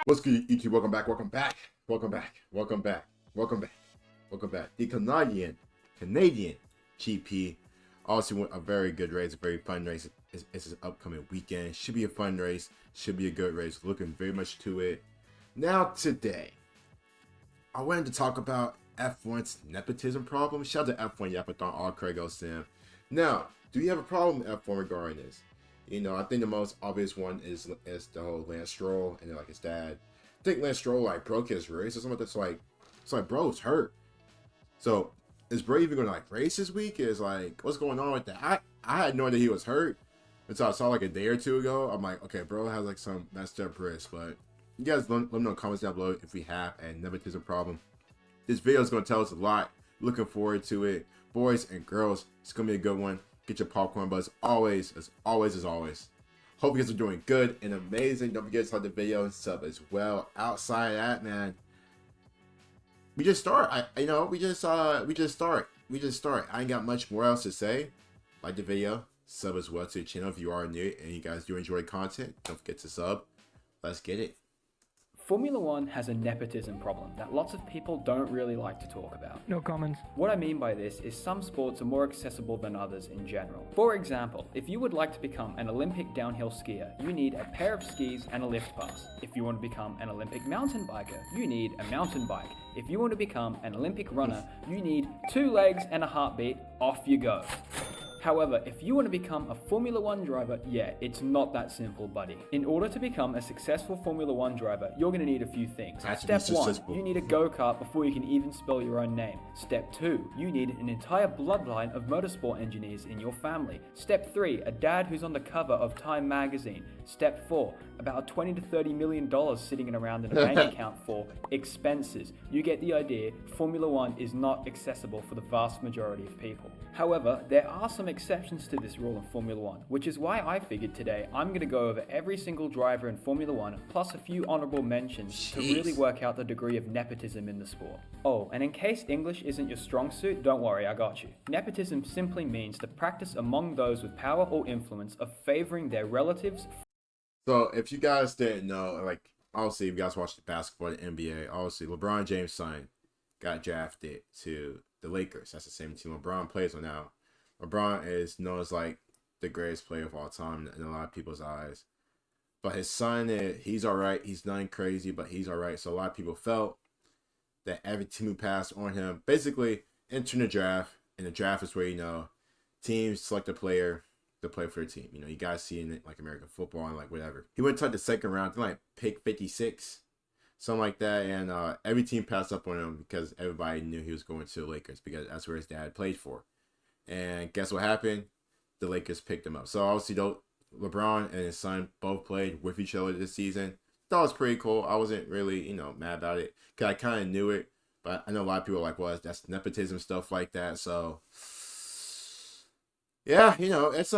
What's good, YouTube? Welcome back, welcome back, welcome back, welcome back, welcome back, welcome back. The Canadian GP also went a very good race, a very fun race. It's an upcoming weekend. Should be a fun race, should be a good race. Looking very much to it. Now today, I wanted to talk about F1's nepotism problem. Shout out to F1 Yapathon, all credit goes to him. Now, do you have a problem with F1 regarding this? You know, I think the most obvious one is the whole Lance Stroll and then like his dad. I think Lance Stroll broke his wrist or something. That's it's like bro's hurt. So is Bro even gonna race this week? Is what's going on with that? I had no idea he was hurt until I saw a day or two ago. I'm like, okay, bro has some messed up wrist. But you guys let me know in the comments down below if we have a nepotism problem. This video is gonna tell us a lot. Looking forward to it, boys and girls. It's gonna be a good one. Get your popcorn buzz as always. Hope you guys are doing good and amazing. Don't forget to like the video and sub as well. Outside of that, man, we just start. We just start. I ain't got much more else to say. Like the video, sub as well to the channel if you are new and you guys do enjoy content. Don't forget to sub. Let's get it. Formula One has a nepotism problem that lots of people don't really like to talk about. No comments. What I mean by this is some sports are more accessible than others in general. For example, if you would like to become an Olympic downhill skier, you need a pair of skis and a lift pass. If you want to become an Olympic mountain biker, you need a mountain bike. If you want to become an Olympic runner, you need 2 legs and a heartbeat. Off you go. However, if you want to become a Formula One driver, yeah, it's not that simple, buddy. In order to become a successful Formula One driver, you're going to need a few things. Step 1, you need a go-kart before you can even spell your own name. Step 2, you need an entire bloodline of motorsport engineers in your family. Step 3, a dad who's on the cover of Time magazine. Step 4, about $20 to $30 million sitting around in a bank account for expenses. You get the idea. Formula One is not accessible for the vast majority of people. However, there are some exceptions to this rule in Formula One, which is why I figured today I'm going to go over every single driver in Formula One, plus a few honorable mentions to really work out the degree of nepotism in the sport. Oh, and in case English isn't your strong suit, don't worry, I got you. Nepotism simply means the practice among those with power or influence of favoring their relatives. So if you guys didn't know, obviously if you guys watch the basketball, the NBA, obviously LeBron James' son got drafted to the Lakers. That's the same team LeBron plays on now. LeBron is known as the greatest player of all time in a lot of people's eyes. But his son, he's all right. He's nothing crazy, but he's all right. So a lot of people felt that every team who passed on him, basically entering the draft, and the draft is where, teams select a player to play for their team. You guys see in American football and whatever. He went to the second round, pick 56. Something like that, and every team passed up on him because everybody knew he was going to the Lakers because that's where his dad played for. And guess what happened? The Lakers picked him up. So obviously, LeBron and his son both played with each other this season. That was pretty cool. I wasn't really, mad about it because I kind of knew it, but I know a lot of people are well, that's nepotism, stuff like that. So yeah, it's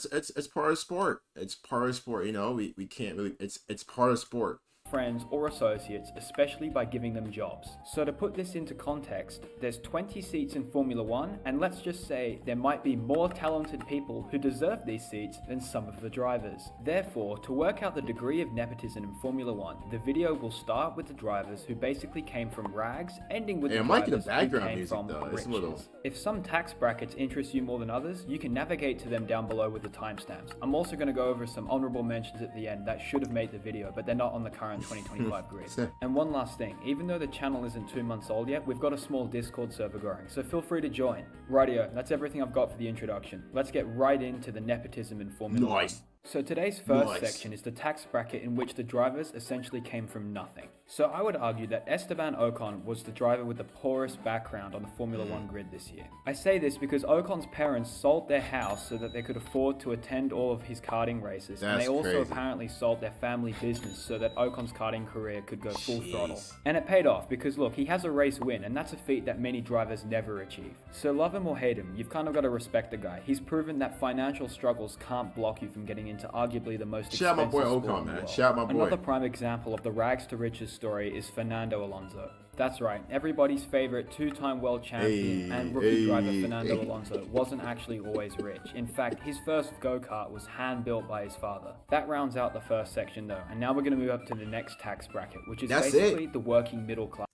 it's part of sport. It's part of sport. We can't really. It's part of sport. Friends or associates, especially by giving them jobs. So to put this into context, there's 20 seats in Formula One, and let's just say there might be more talented people who deserve these seats than some of the drivers. Therefore, to work out the degree of nepotism in Formula One, the video will start with the drivers who basically came from rags, ending with the drivers who came from riches. If some tax brackets interest you more than others, you can navigate to them down below with the timestamps. I'm also going to go over some honorable mentions at the end that should have made the video, but they're not on the current 2025 grid. And one last thing, even though the channel isn't 2 months old yet, we've got a small Discord server growing, so feel free to join. Rightio, that's everything I've got for the introduction. Let's get right into the nepotism in Formula One. So today's first section is the tax bracket in which the drivers essentially came from nothing. So I would argue that Esteban Ocon was the driver with the poorest background on the Formula One grid this year. I say this because Ocon's parents sold their house so that they could afford to attend all of his karting races, and they also apparently sold their family business so that Ocon's karting career could go full throttle. And it paid off because look, he has a race win, and that's a feat that many drivers never achieve. So love him or hate him, you've kind of got to respect the guy. He's proven that financial struggles can't block you from getting into arguably the most Shout out my expensive boy sport Ocon, in the man. world. Shout out my boy. Another prime example of the rags to riches story is Fernando Alonso. That's right, everybody's favorite two-time world champion and rookie driver Fernando Alonso wasn't actually always rich. In fact, his first go-kart was hand-built by his father. That rounds out the first section though, and now we're going to move up to the next tax bracket, which is basically the working middle class.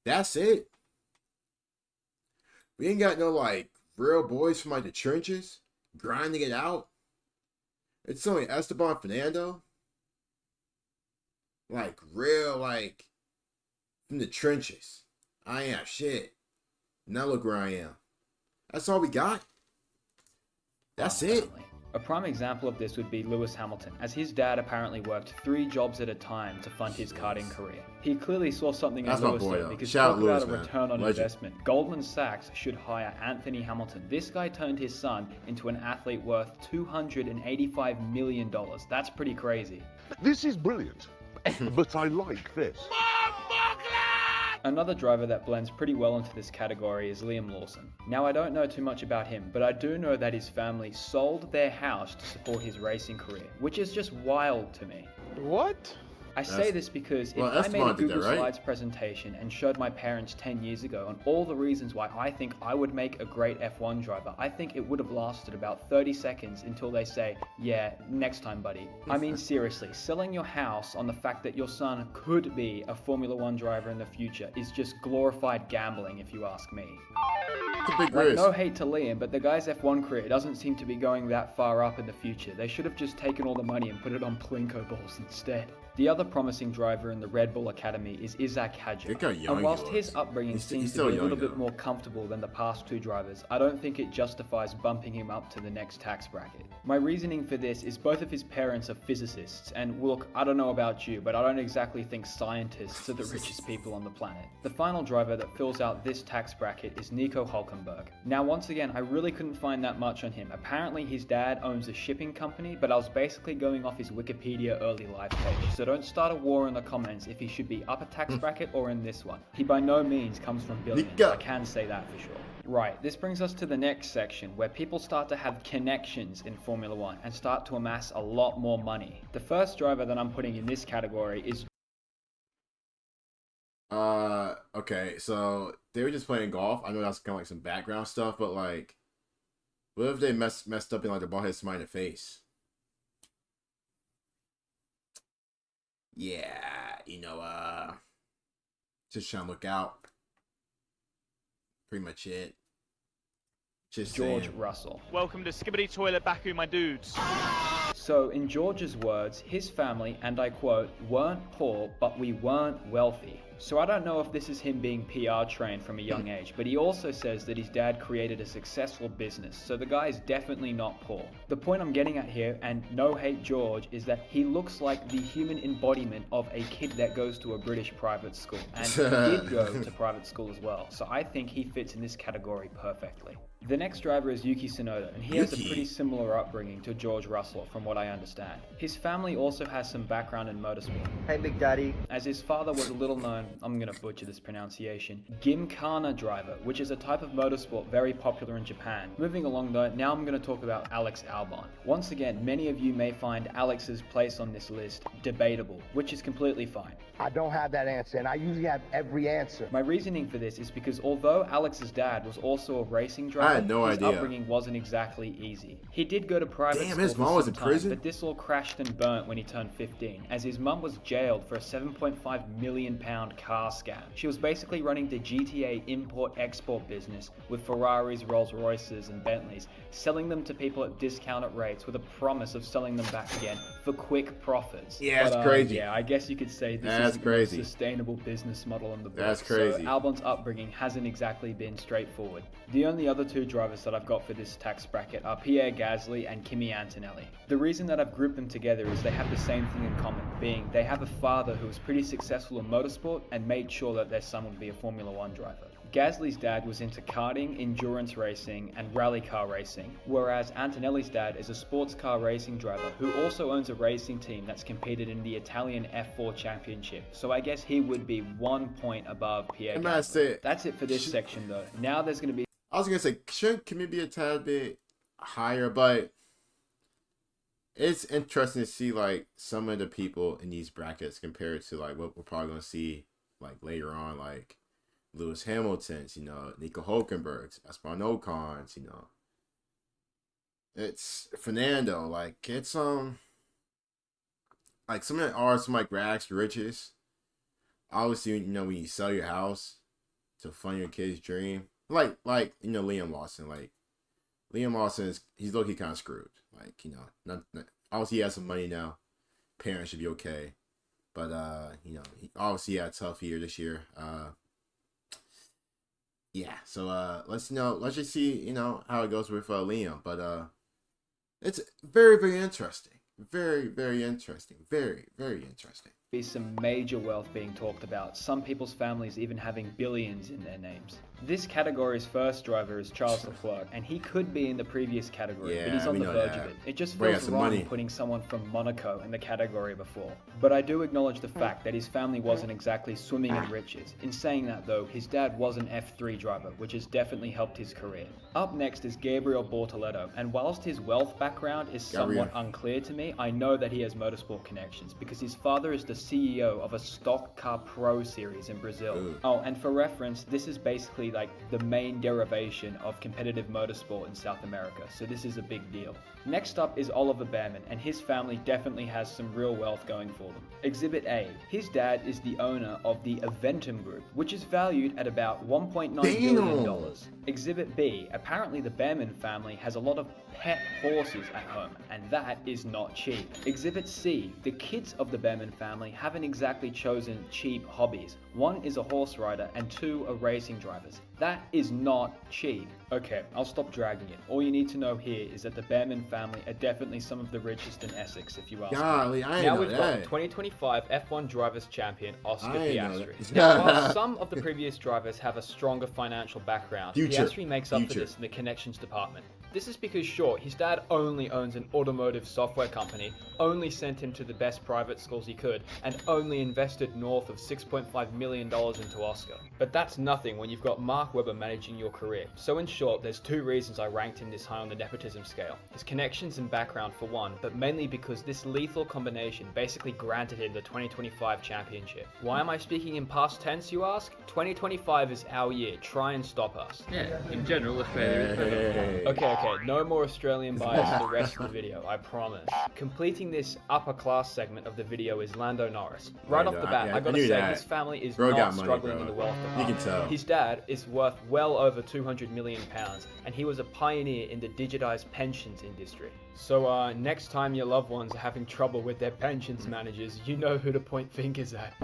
That's it. We ain't got no like real boys from like the trenches grinding it out. It's only Esteban Fernando. Like real like from the trenches. I am shit. Now look where I am. That's all we got. That's it. A prime example of this would be Lewis Hamilton, as his dad apparently worked 3 jobs at a time to fund his karting career. He clearly saw something in Lewis though, because talk about a return on investment. Goldman Sachs should hire Anthony Hamilton. This guy turned his son into an athlete worth $285 million. That's pretty crazy. This is brilliant, but I like this. Another driver that blends pretty well into this category is Liam Lawson. Now I don't know too much about him, but I do know that his family sold their house to support his racing career, which is just wild to me. What? I say this because if I made a Google Slides presentation and showed my parents 10 years ago on all the reasons why I think I would make a great F1 driver, I think it would have lasted about 30 seconds until they say, yeah, next time, buddy. I mean, seriously, selling your house on the fact that your son could be a Formula 1 driver in the future is just glorified gambling, if you ask me. It's a big risk. No hate to Liam, but the guy's F1 career doesn't seem to be going that far up in the future. They should have just taken all the money and put it on Plinko balls instead. The other promising driver in the Red Bull Academy is Isaac Hadjar. And whilst his upbringing seems to be a little bit more comfortable than the past 2 drivers, I don't think it justifies bumping him up to the next tax bracket. My reasoning for this is both of his parents are physicists, and look, I don't know about you, but I don't exactly think scientists are the richest people on the planet. The final driver that fills out this tax bracket is Nico Hülkenberg. Now once again, I really couldn't find that much on him. Apparently his dad owns a shipping company, but I was basically going off his Wikipedia early life page, so don't start a war in the comments if he should be upper tax bracket or in this one. He by no means comes from billions, I can say that for sure. Right, this brings us to the next section where people start to have connections in Formula 1 and start to amass a lot more money. The first driver that I'm putting in this category is... Okay, so they were just playing golf. I know that's kind of like some background stuff, but like, what if they messed up and like the ball hit somebody in the face? Yeah, just trying to look out. Pretty much it. Just George Russell. Welcome to Skibbity Toilet Baku, my dudes. So, in George's words, his family, and I quote, weren't poor, but we weren't wealthy. So I don't know if this is him being PR trained from a young age, but he also says that his dad created a successful business, so the guy is definitely not poor. The point I'm getting at here, and no hate George, is that he looks like the human embodiment of a kid that goes to a British private school, and he did go to private school as well, so I think he fits in this category perfectly. The next driver is Yuki Tsunoda, and he has a pretty similar upbringing to George Russell from what I understand. His family also has some background in motorsport. Hey Big Daddy. As his father was a little known, I'm gonna butcher this pronunciation, Gymkhana driver, which is a type of motorsport very popular in Japan. Moving along though, now I'm gonna talk about Alex Albon. Once again, many of you may find Alex's place on this list debatable, which is completely fine. I don't have that answer, and I usually have every answer. My reasoning for this is because although Alex's dad was also a racing driver, I had no his idea. upbringing wasn't exactly easy. He did go to private school his mom for was some in time, prison? but this all crashed and burnt when he turned 15, as his mum was jailed for a £7.5 million car scam. She was basically running the GTA import-export business with Ferraris, Rolls-Royces and Bentleys, selling them to people at discounted rates with a promise of selling them back again for quick profits. Yeah, it's crazy. Yeah, I guess you could say this is a sustainable business model in the book. That's crazy. So Albon's upbringing hasn't exactly been straightforward. The only other 2 drivers that I've got for this tax bracket are Pierre Gasly and Kimi Antonelli. The reason that I've grouped them together is they have the same thing in common, being they have a father who was pretty successful in motorsport and made sure that their son would be a Formula 1 driver. Gasly's dad was into karting, endurance racing, and rally car racing, whereas Antonelli's dad is a sports car racing driver who also owns a racing team that's competed in the Italian F4 Championship, so I guess he would be 1 point above Pierre Gasly. That's it for this section though. Now there's going to be... I was going to say, should Kimi be a tad bit higher, but it's interesting to see like some of the people in these brackets compared to like what we're probably gonna see like later on, like Lewis Hamilton's, Nico Hulkenberg's, Esteban Ocon's, it's Fernando. Like it's like some of them are some like rags to riches. Obviously, when you sell your house to fund your kid's dream, like Liam Lawson, like Liam Lawson he's low-key kind of screwed. Like not obviously he has some money now. Parents should be okay, but he obviously had a tough year this year. Yeah. So let's just see how it goes with Liam, but it's very, very interesting. Very, very interesting. Very, very interesting. Be some major wealth being talked about, some people's families even having billions in their names. This category's first driver is Charles Leclerc, and he could be in the previous category, but he's on the verge of it. It just feels wrong putting someone from Monaco in the category before. But I do acknowledge the fact that his family wasn't exactly swimming in riches. In saying that though, his dad was an F3 driver, which has definitely helped his career. Up next is Gabriel Bortoleto, and whilst his wealth background is somewhat unclear to me, I know that he has motorsport connections because his father is the CEO of a stock car pro series in Brazil. Ooh. Oh, and for reference, this is basically like the main derivation of competitive motorsport in South America, so this is a big deal. Next up is Oliver Behrman, and his family definitely has some real wealth going for them. Exhibit A. His dad is the owner of the Aventum Group, which is valued at about $1.9 billion. Exhibit B. Apparently the Behrman family has a lot of pet horses at home, and that is not cheap. Exhibit C. The kids of the Behrman family haven't exactly chosen cheap hobbies. One is a horse rider and two are racing drivers. That is not cheap. Okay, I'll stop dragging it. All you need to know here is that the Behrman family are definitely some of the richest in Essex, if you ask me. Now we've got 2025 F1 Drivers' Champion, Oscar Piastri. Now, while some of the previous drivers have a stronger financial background, Piastri makes up for this in the connections department. This is because, sure, his dad only owns an automotive software company, only sent him to the best private schools he could, and only invested north of $6.5 million into Oscar. But that's nothing when you've got Mark Webber managing your career. So in short, there's two reasons I ranked him this high on the nepotism scale. His connections and background for one, but mainly because this lethal combination basically granted him the 2025 championship. Why am I speaking in past tense, you ask? 2025 is our year. Try and stop us. Yeah, in general, Australia is better. Okay, no more Australian bias for the rest of the video, I promise. Completing this upper class segment of the video is Lando Norris. Right off the bat, I gotta say his family is not struggling in the wealth department. You can tell. His dad is worth well over £200 million, and he was a pioneer in the digitized pensions industry. So next time your loved ones are having trouble with their pensions managers, you know who to point fingers at.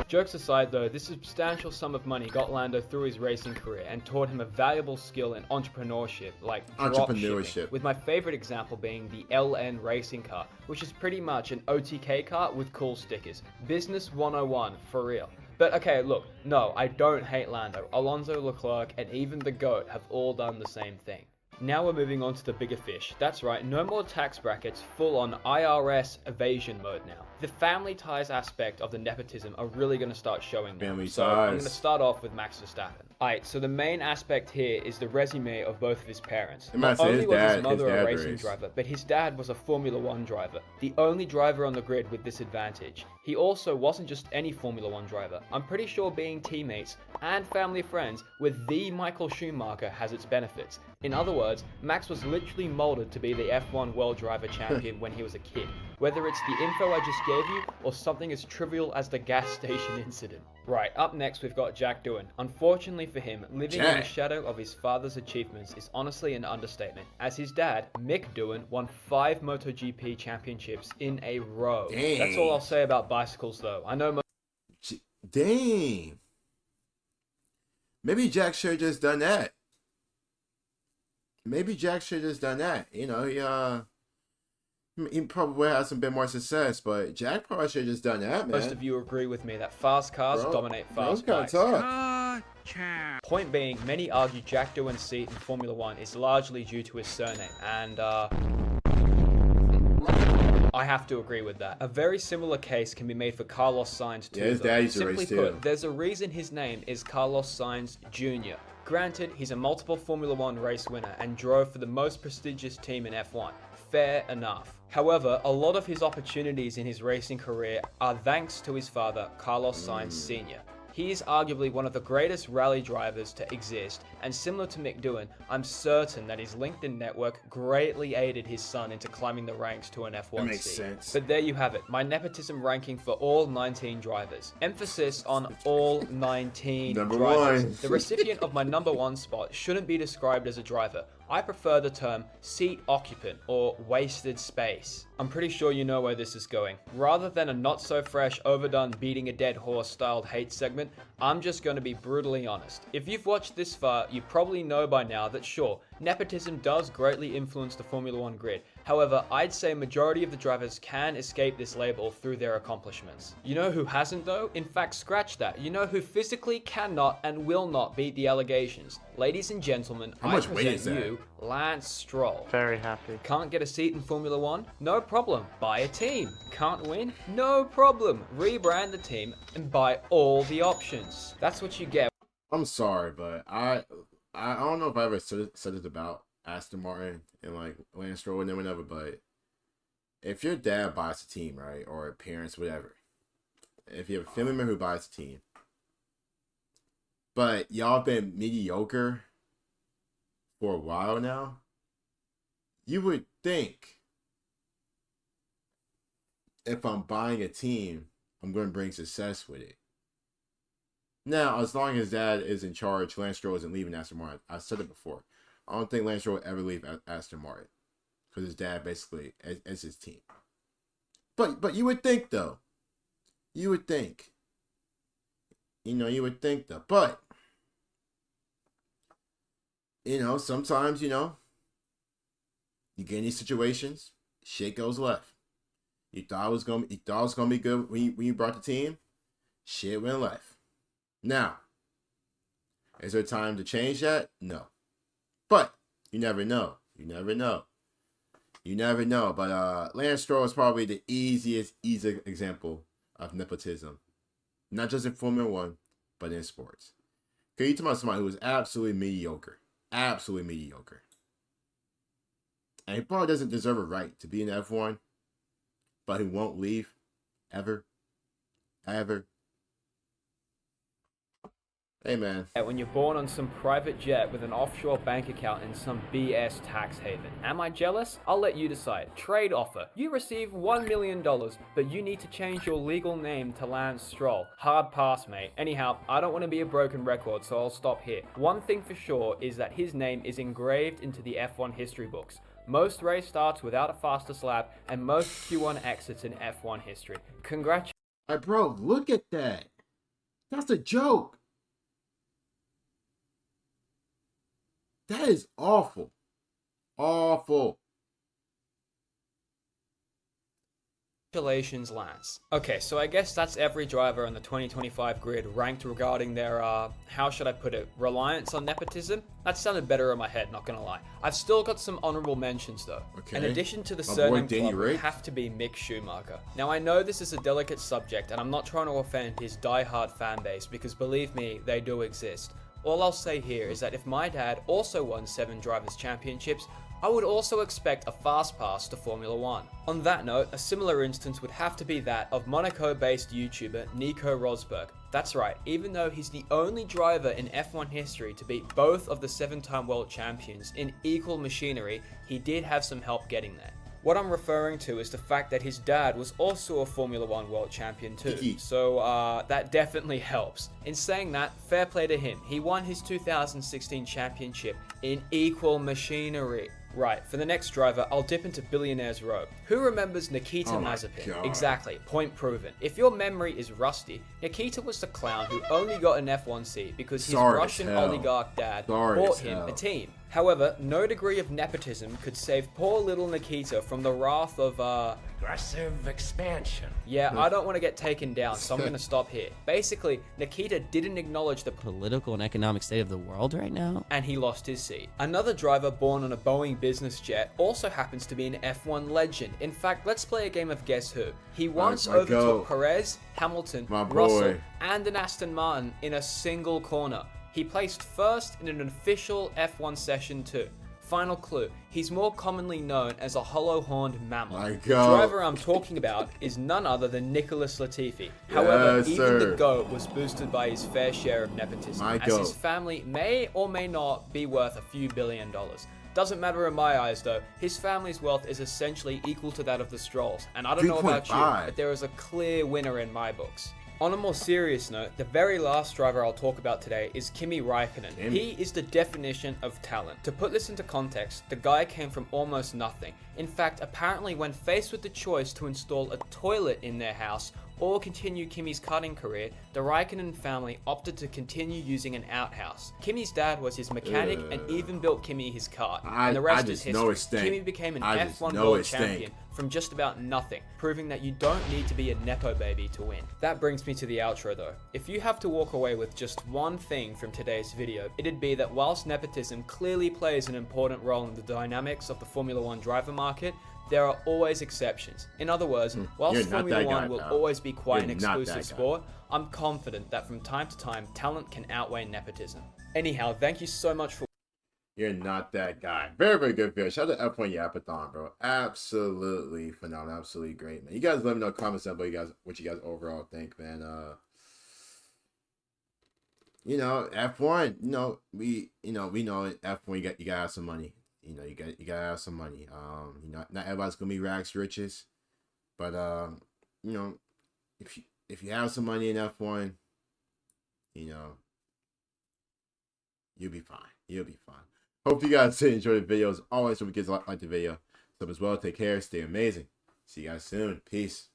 Jokes aside though, this substantial sum of money got Lando through his racing career and taught him a valuable skill in entrepreneurship, like dropshipping, with my favorite example being the LN racing car, which is pretty much an OTK car with cool stickers. Business 101, for real. But okay, look, no, I don't hate Lando. Alonso, Leclerc, and even the GOAT have all done the same thing. Now we're moving on to the bigger fish. That's right, no more tax brackets, full on IRS evasion mode now. The family ties aspect of the nepotism are really going to start showing now. So I'm going to start off with Max Verstappen. Alright, so the main aspect here is the resume of both of his parents. Not only was his mother a racing driver, but his dad was a Formula 1 driver, the only driver on the grid with this advantage. He also wasn't just any Formula 1 driver. I'm pretty sure being teammates and family friends with the Michael Schumacher has its benefits. In other words, Max was literally molded to be the F1 World Driver Champion when he was a kid. Whether it's the info I just gave you, or something as trivial as the gas station incident. Right, up next we've got Jack Doohan. Unfortunately for him, living in the shadow of his father's achievements is honestly an understatement, as his dad, Mick Doohan, won 5 MotoGP championships in a row. Dang. That's all I'll say about bicycles though. I know Dang. Maybe Jack should have just done that. He probably has some bit more success, but Jack probably should have just done that, man. Most of you agree with me that fast cars dominate fast bikes. Point being, many argue Jack Doohan's seat in Formula 1 is largely due to his surname, and I have to agree with that. A very similar case can be made for Carlos Sainz too. Yeah, his daddy's a race too. Simply put, there's a reason his name is Carlos Sainz Jr. Granted, he's a multiple Formula One race winner and drove for the most prestigious team in F1. Fair enough. However, a lot of his opportunities in his racing career are thanks to his father, Carlos Sainz Sr. He is arguably one of the greatest rally drivers to exist, and similar to Mick Doohan, I'm certain that his LinkedIn network greatly aided his son into climbing the ranks to an F1 That makes seat. sense. But there you have it, my nepotism ranking for all 19 drivers. Emphasis on all 19 Number drivers. one. The recipient of my number one spot shouldn't be described as a driver. I prefer the term seat occupant or wasted space. I'm pretty sure you know where this is going. Rather than a not so fresh, overdone, beating a dead horse styled hate segment, I'm just going to be brutally honest. If you've watched this far, you probably know by now that sure, nepotism does greatly influence the Formula One grid. However, I'd say majority of the drivers can escape this label through their accomplishments. You know who hasn't though? In fact, scratch that. You know who physically cannot and will not beat the allegations? Ladies and gentlemen, How I much weight is present that? you Lance Stroll. Very happy. Can't get a seat in Formula One? No problem. Buy a team. Can't win? No problem. Rebrand the team and buy all the options. That's what you get. I'm sorry, but I don't know if I ever said it about Aston Martin and like Lance Stroll and whatever, but if your dad buys a team, right, or parents, whatever, if you have a family member who buys a team, but y'all been mediocre for a while now, you would think if I'm buying a team, I'm going to bring success with it. Now, as long as dad is in charge, Lance Stroll isn't leaving Aston Martin. I said it before. I don't think Lance Stroll will ever leave Aston Martin because his dad basically is his team. But you would think though. You would think. You would think though. But sometimes you get in these situations, shit goes left. You thought it was gonna be good when you brought the team, shit went left. Now, is there time to change that? No. But you never know. You never know. But Lance Stroll is probably the easy example of nepotism. Not just in Formula One, but in sports. Because you talk about somebody who is absolutely mediocre. Absolutely mediocre. And he probably doesn't deserve a right to be in F1, but he won't leave. Ever. Hey, man. When you're born on some private jet with an offshore bank account in some BS tax haven. Am I jealous? I'll let you decide. Trade offer. You receive $1 million, but you need to change your legal name to Lance Stroll. Hard pass, mate. Anyhow, I don't want to be a broken record, so I'll stop here. One thing for sure is that his name is engraved into the F1 history books. Most race starts without a fastest lap, and most Q1 exits in F1 history. Congratulations. Hey, bro, look at that. That's a joke. That is awful. Awful. Congratulations, Lance. Okay, so I guess that's every driver on the 2025 grid ranked regarding their, how should I put it, reliance on nepotism? That sounded better in my head, not gonna lie. I've still got some honorable mentions though. Okay. In addition to the My boy surname Danny club, would Rick. have to be Mick Schumacher. Now I know this is a delicate subject and I'm not trying to offend his die-hard fan base because believe me, they do exist. All I'll say here is that if my dad also won 7 Drivers' Championships, I would also expect a fast pass to Formula One. On that note, a similar instance would have to be that of Monaco-based YouTuber Nico Rosberg. That's right, even though he's the only driver in F1 history to beat both of the 7-time world champions in equal machinery, he did have some help getting there. What I'm referring to is the fact that his dad was also a Formula One world champion too, so that definitely helps. In saying that, fair play to him. He won his 2016 championship in equal machinery. Right, for the next driver, I'll dip into Billionaire's Row. Who remembers Nikita Mazepin? God. Exactly, point proven. If your memory is rusty, Nikita was the clown who only got an F1 seat because his Sorry as Russian hell. oligarch dad Sorry bought as him hell. a team. However, no degree of nepotism could save poor little Nikita from the wrath of, Aggressive expansion. yeah, I don't want to get taken down, so I'm going to stop here. Basically, Nikita didn't acknowledge the Political and economic state of the world right now. and he lost his seat. Another driver born on a Boeing business jet also happens to be an F1 legend. In fact, let's play a game of Guess Who. He once my overtook goat. Perez, Hamilton, My Russell, boy. and an Aston Martin in a single corner. He placed first in an official F1 session too. Final clue, he's more commonly known as a hollow-horned mammal. My The God. driver I'm talking about is none other than Nicholas Latifi. However, Yes, even the sir. GOAT was boosted by his fair share of nepotism, My as goat. his family may or may not be worth a few $1 billion. Doesn't matter in my eyes though, his family's wealth is essentially equal to that of the Strolls, and I don't know about you, 3.5. but there is a clear winner in my books. On a more serious note, the very last driver I'll talk about today is Kimi Räikkönen. He is the definition of talent. To put this into context, the guy came from almost nothing. In fact, apparently when faced with the choice to install a toilet in their house or continue Kimi's karting career, the Räikkönen family opted to continue using an outhouse. Kimi's dad was his mechanic and even built Kimi his kart. And the rest is just know history. it stink. Kimi became an I just F1 know world it stink. champion from just about nothing, proving that you don't need to be a nepo baby to win. That brings me to the outro though. If you have to walk away with just one thing from today's video, it'd be that whilst nepotism clearly plays an important role in the dynamics of the Formula One driver market, there are always exceptions. In other words, whilst You're not Formula that One guy, will pal. always be quite You're an not that exclusive guy. sport, I'm confident that from time to time, talent can outweigh nepotism. Anyhow, thank you so much for You're not that guy. Very, very good video. Shout out to F1 Yapathon, bro. Absolutely phenomenal. Absolutely great, man. You guys let me know in the comments down below what you guys overall think, man. F1, we know F1 you gotta have some money. You gotta have some money. Not everybody's gonna be rags to riches. But if you have some money in F1, you'll be fine. You'll be fine. Hope you guys did enjoy the video. As always, hope you guys like the video. So as well, take care, stay amazing. See you guys soon. Peace.